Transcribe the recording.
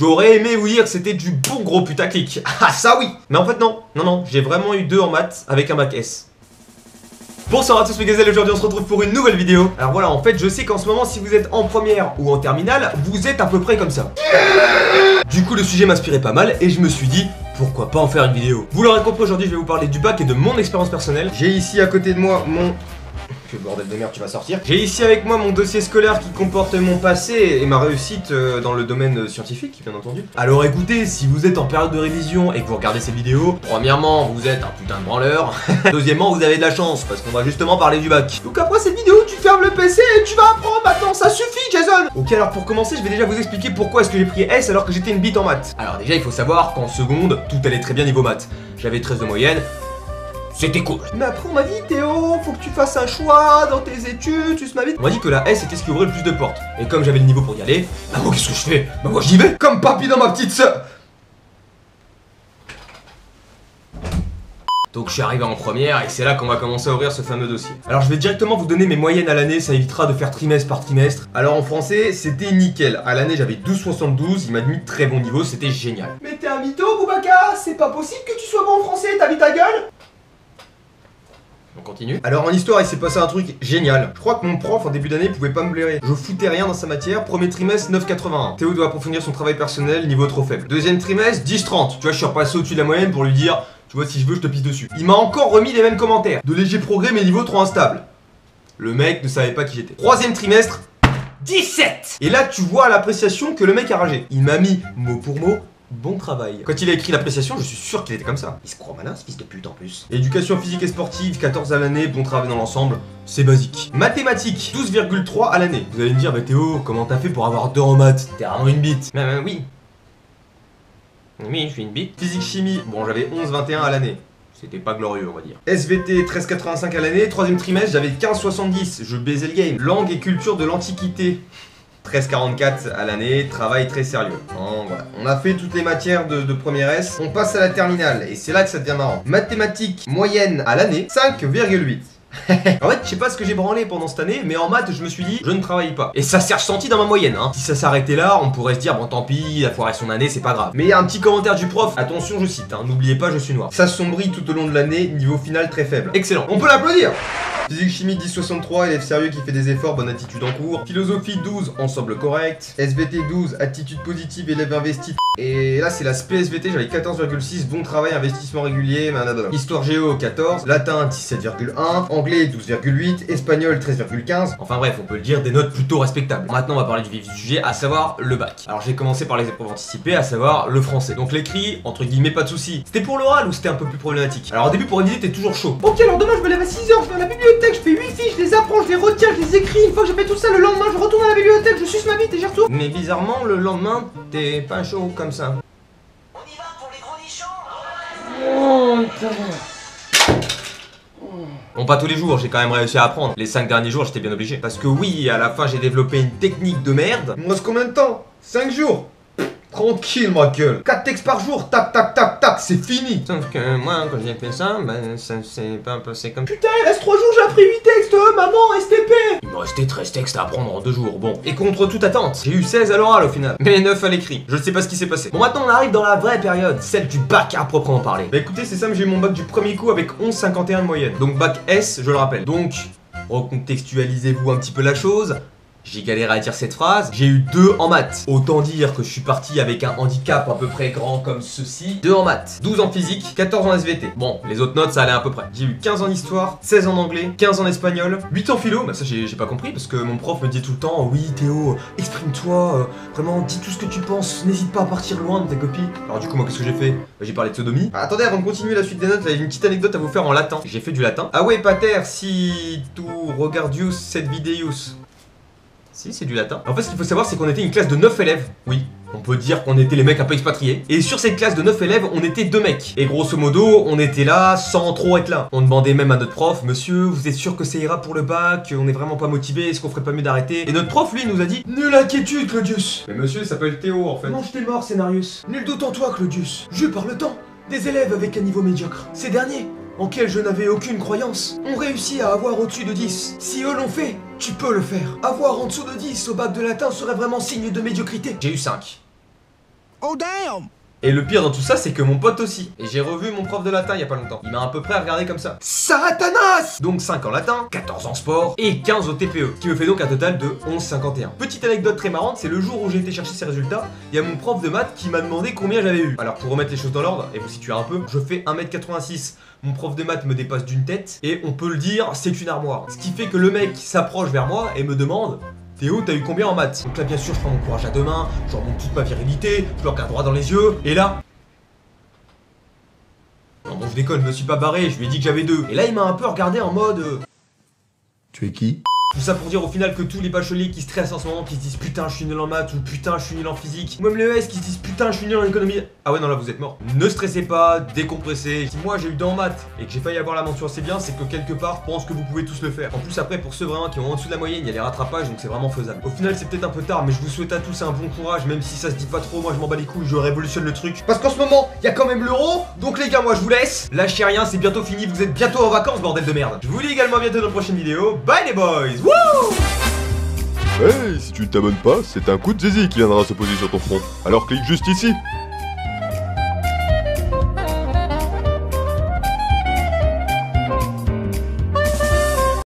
J'aurais aimé vous dire que c'était du bon gros putaclic. Ah ça oui. Mais en fait non, j'ai vraiment eu 2 en maths avec un bac S. Bonsoir à tous mes gazelles, aujourd'hui on se retrouve pour une nouvelle vidéo. Alors voilà, en fait je sais qu'en ce moment si vous êtes en première ou en terminale, vous êtes à peu près comme ça. Du coup le sujet m'inspirait pas mal et je me suis dit pourquoi pas en faire une vidéo. Vous l'aurez compris, aujourd'hui je vais vous parler du bac et de mon expérience personnelle. J'ai ici à côté de moi mon... Que bordel de merde tu vas sortir. J'ai ici avec moi mon dossier scolaire qui comporte mon passé et ma réussite dans le domaine scientifique, bien entendu. Alors écoutez, si vous êtes en période de révision et que vous regardez ces vidéos, premièrement, vous êtes un putain de branleur. Deuxièmement, vous avez de la chance parce qu'on va justement parler du bac. Donc après cette vidéo, tu fermes le PC et tu vas apprendre maintenant, ça suffit Jason. Ok, alors pour commencer, je vais déjà vous expliquer pourquoi est-ce que j'ai pris S alors que j'étais une bite en maths. Alors déjà, il faut savoir qu'en seconde, tout allait très bien niveau maths. J'avais 13 de moyenne. C'était cool. Mais après on m'a dit Théo, faut que tu fasses un choix dans tes études, tu m'as dit. On m'a dit que la S était ce qui ouvrait le plus de portes. Et comme j'avais le niveau pour y aller, bah moi qu'est-ce que je fais? Bah moi j'y vais. Comme papy dans ma petite sœur. Donc je suis arrivé en première et c'est là qu'on va commencer à ouvrir ce fameux dossier. Alors je vais directement vous donner mes moyennes à l'année, ça évitera de faire trimestre par trimestre. Alors en français, c'était nickel. À l'année j'avais 12,72, il m'a mis très bon niveau, c'était génial. Mais t'es un mytho Boubacar, c'est pas possible que tu sois bon en français, t'as mis ta gueule. On continue. Alors en histoire il s'est passé un truc génial. Je crois que mon prof en début d'année pouvait pas me blairer. Je foutais rien dans sa matière. Premier trimestre 9,81. Théo doit approfondir son travail personnel, niveau trop faible. Deuxième trimestre 10,30. Tu vois je suis repassé au-dessus de la moyenne pour lui dire tu vois si je veux je te pisse dessus. Il m'a encore remis les mêmes commentaires. De léger progrès mais niveau trop instable. Le mec ne savait pas qui j'étais. Troisième trimestre 17. Et là tu vois l'appréciation que le mec a ragé. Il m'a mis mot pour mot bon travail. Quand il a écrit l'appréciation, je suis sûr qu'il était comme ça. Il se croit malin, ce fils de pute en plus. Éducation physique et sportive, 14 à l'année, bon travail dans l'ensemble, c'est basique. Mathématiques, 12,3 à l'année. Vous allez me dire, bah Théo, comment t'as fait pour avoir 2 en maths? T'es vraiment une bite. Oui. Oui, je suis une bite. Physique chimie, bon j'avais 11,21 à l'année. C'était pas glorieux, on va dire. SVT, 13,85 à l'année. Troisième trimestre, j'avais 15,70. Je baisais le game. Langue et culture de l'Antiquité. 13,44 à l'année, travail très sérieux. Bon, voilà. On a fait toutes les matières de première S, on passe à la terminale, et c'est là que ça devient marrant. Mathématiques, moyenne à l'année, 5,8. En fait, je sais pas ce que j'ai branlé pendant cette année, mais en maths, je me suis dit, je ne travaille pas. Et ça s'est ressenti dans ma moyenne, hein. Si ça s'arrêtait là, on pourrait se dire, bon tant pis, il a foiré son année, c'est pas grave. Mais il y a un petit commentaire du prof, attention, je cite, hein, n'oubliez pas, je suis noir. Ça sombrit tout au long de l'année, niveau final très faible. Excellent, on peut l'applaudir. Physique chimie 10,63, élève sérieux qui fait des efforts, bonne attitude en cours. Philosophie 12, ensemble correct. SVT 12, attitude positive, élève investi. Et là c'est la SPSVT, j'avais 14,6, bon travail, investissement régulier, blablabla. Histoire géo 14, latin 17,1, anglais 12,8, espagnol 13,15. Enfin bref, on peut le dire, des notes plutôt respectables. Maintenant on va parler du vif du sujet, à savoir le bac. Alors j'ai commencé par les épreuves anticipées, à savoir le français. Donc l'écrit, entre guillemets, pas de soucis. C'était pour l'oral ou c'était un peu plus problématique? Alors au début pour réviser t'es toujours chaud. Ok, alors demain je me lève à 6h, je vais à la bibliothèque, je fais 8 fiches, je les apprends, je les retiens, je les écris. Une fois que j'ai fait tout ça, le lendemain je retourne à la bibliothèque, je suce ma bite et j'y retourne. Mais bizarrement, le lendemain, t'es pas chaud comme ça. On y va pour les gros nichons. Bon, pas tous les jours, j'ai quand même réussi à apprendre. Les 5 derniers jours, j'étais bien obligé. Parce que oui, à la fin, j'ai développé une technique de merde. Il me reste combien de temps? 5 jours. Tranquille, ma gueule. 4 textes par jour, tac, tac, tac, tac, c'est fini. Sauf que moi, quand j'ai fait ça, ben, ça s'est pas passé comme... Putain, il reste 3 jours, j'ai appris 8 textes, maman, STP. Il me restait 13 textes à apprendre en 2 jours, bon. Et contre toute attente, j'ai eu 16 à l'oral au final, mais 9 à l'écrit. Je ne sais pas ce qui s'est passé. Bon, maintenant, on arrive dans la vraie période, celle du bac à proprement parler. Bah écoutez, c'est simple, j'ai eu mon bac du premier coup avec 11,51 de moyenne. Donc bac S, je le rappelle. Donc, recontextualisez-vous un petit peu la chose. J'ai galéré à dire cette phrase, j'ai eu 2 en maths. Autant dire que je suis parti avec un handicap à peu près grand comme ceci. 2 en maths, 12 en physique, 14 en SVT. Bon, les autres notes ça allait à peu près. J'ai eu 15 en histoire, 16 en anglais, 15 en espagnol, 8 en philo. Bah ça j'ai pas compris parce que mon prof me disait tout le temps oui Théo, exprime-toi, vraiment dis tout ce que tu penses, n'hésite pas à partir loin de tes copies. Alors du coup moi qu'est-ce que j'ai fait? Bah, j'ai parlé de sodomie. Ah, attendez, avant de continuer la suite des notes, j'ai une petite anecdote à vous faire en latin. J'ai fait du latin. Ah ouais pater, si tu regardius cette vidéo. Si, c'est du latin. En fait, ce qu'il faut savoir, c'est qu'on était une classe de 9 élèves. Oui, on peut dire qu'on était les mecs un peu expatriés. Et sur cette classe de 9 élèves, on était 2 mecs. Et grosso modo, on était là sans trop être là. On demandait même à notre prof, monsieur, vous êtes sûr que ça ira pour le bac? On est vraiment pas motivé, est-ce qu'on ferait pas mieux d'arrêter? Et notre prof, lui, nous a dit, nulle inquiétude, Claudius. Mais monsieur, il s'appelle Théo, en fait. Non, je t'ai mort, Scénarius. Nul doute en toi, Claudius. Je par le temps. Des élèves avec un niveau médiocre. Ces derniers, en quels je n'avais aucune croyance, ont réussi à avoir au-dessus de 10. Si eux l'ont fait, tu peux le faire. Avoir en dessous de 10 au bac de latin serait vraiment signe de médiocrité. J'ai eu 5. Oh damn! Et le pire dans tout ça, c'est que mon pote aussi. Et j'ai revu mon prof de latin il y a pas longtemps. Il m'a à peu près regardé comme ça. Satanas! Donc 5 en latin, 14 en sport et 15 au TPE. Ce qui me fait donc un total de 11,51. Petite anecdote très marrante, c'est le jour où j'ai été chercher ces résultats, il y a mon prof de maths qui m'a demandé combien j'avais eu. Alors pour remettre les choses dans l'ordre, et vous situer un peu, je fais 1m86. Mon prof de maths me dépasse d'une tête, et on peut le dire, c'est une armoire. Ce qui fait que le mec s'approche vers moi et me demande: Théo, t'as eu combien en maths? Donc là, bien sûr, je prends mon courage à deux mains, je remonte toute ma virilité, je le regarde droit dans les yeux, et là... Non bon, je déconne, je me suis pas barré, je lui ai dit que j'avais 2. Et là, il m'a un peu regardé en mode... Tu es qui? Tout ça pour dire au final que tous les bacheliers qui stressent en ce moment, qui se disent putain je suis nul en maths ou putain je suis nul en physique, ou même les ES qui se disent putain je suis nul en économie. Ah ouais non là vous êtes morts. Ne stressez pas, décompressez. Si moi j'ai eu 2 en maths et que j'ai failli avoir la mention assez bien, c'est que quelque part je pense que vous pouvez tous le faire. En plus après pour ceux vraiment qui ont en dessous de la moyenne, il y a les rattrapages donc c'est vraiment faisable. Au final c'est peut-être un peu tard mais je vous souhaite à tous un bon courage, même si ça se dit pas trop, moi je m'en bats les couilles, je révolutionne le truc. Parce qu'en ce moment il y a quand même l'euro, donc les gars moi je vous laisse. Lâchez rien, c'est bientôt fini, vous êtes bientôt en vacances bordel de merde. Je vous dis également à bientôt dans une prochaine vidéo. Bye les boys. Wouh! Hey, si tu ne t'abonnes pas, c'est un coup de zizi qui viendra se poser sur ton front. Alors clique juste ici.